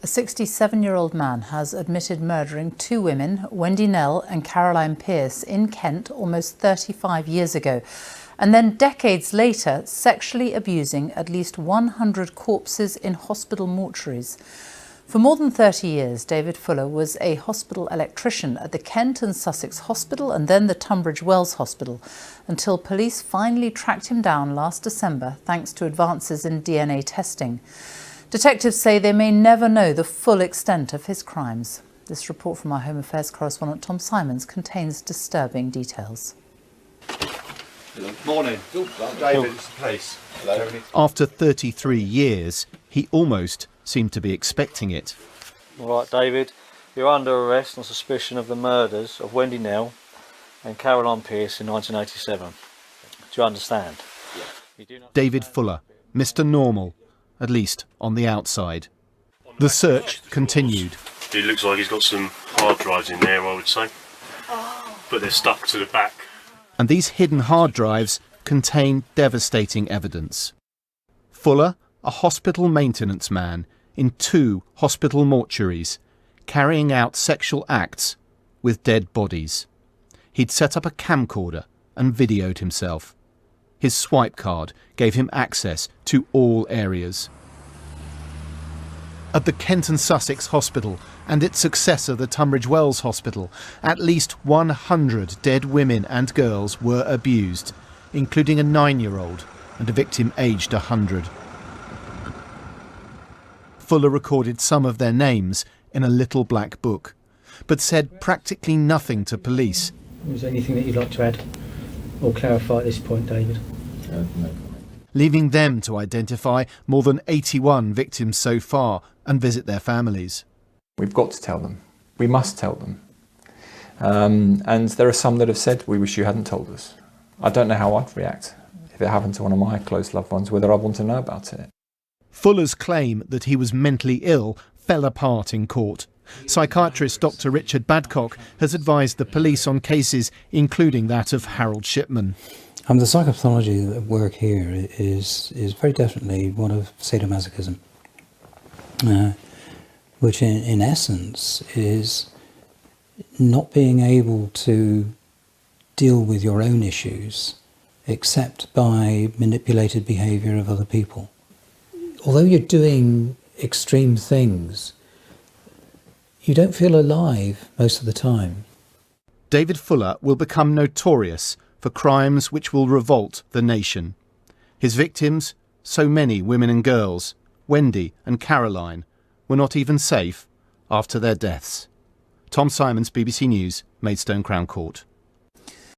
A 67-year-old man has admitted murdering two women, Wendy Nell and Caroline Pearce, in Kent almost 35 years ago, and then decades later sexually abusing at least 100 corpses in hospital mortuaries. For more than 30 years, David Fuller was a hospital electrician at the Kent and Sussex Hospital and then the Tunbridge Wells Hospital, until police finally tracked him down last December thanks to advances in DNA testing. Detectives say they may never know the full extent of his crimes. This report from our Home Affairs correspondent Tom Simons contains disturbing details. Morning. David's place. Hello. After 33 years, he almost seemed to be expecting it. All right, David, you're under arrest on suspicion of the murders of Wendy Nell and Caroline Pearce in 1987. Do you understand? Yeah. David Fuller, Mr. Normal, at least on the outside. The search continued. It looks like he's got some hard drives in there, I would say, but they're stuck to the back. And these hidden hard drives contain devastating evidence. Fuller, a hospital maintenance man in 2 hospital mortuaries, carrying out sexual acts with dead bodies. He'd set up a camcorder and videoed himself. His swipe card gave him access to all areas. At the Kent and Sussex Hospital and its successor, the Tunbridge Wells Hospital, at least 100 dead women and girls were abused, including a 9-year-old and a victim aged 100. Fuller recorded some of their names in a little black book, but said practically nothing to police. Is there anything that you'd like to add or clarify at this point, David? No. Leaving them to identify more than 81 victims so far and visit their families. We've got to tell them. We must tell them. And there are some that have said, we wish you hadn't told us. I don't know how I'd react if it happened to one of my close loved ones, whether I want to know about it. Fuller's claim that he was mentally ill fell apart in court. Psychiatrist Dr. Richard Badcock has advised the police on cases including that of Harold Shipman. The psychopathology at work here is very definitely one of sadomasochism, which in essence is not being able to deal with your own issues except by manipulated behaviour of other people. Although you're doing extreme things, you don't feel alive most of the time. David Fuller will become notorious for crimes which will revolt the nation. His victims, so many women and girls, Wendy and Caroline, were not even safe after their deaths. Tom Simons, BBC News, Maidstone Crown Court.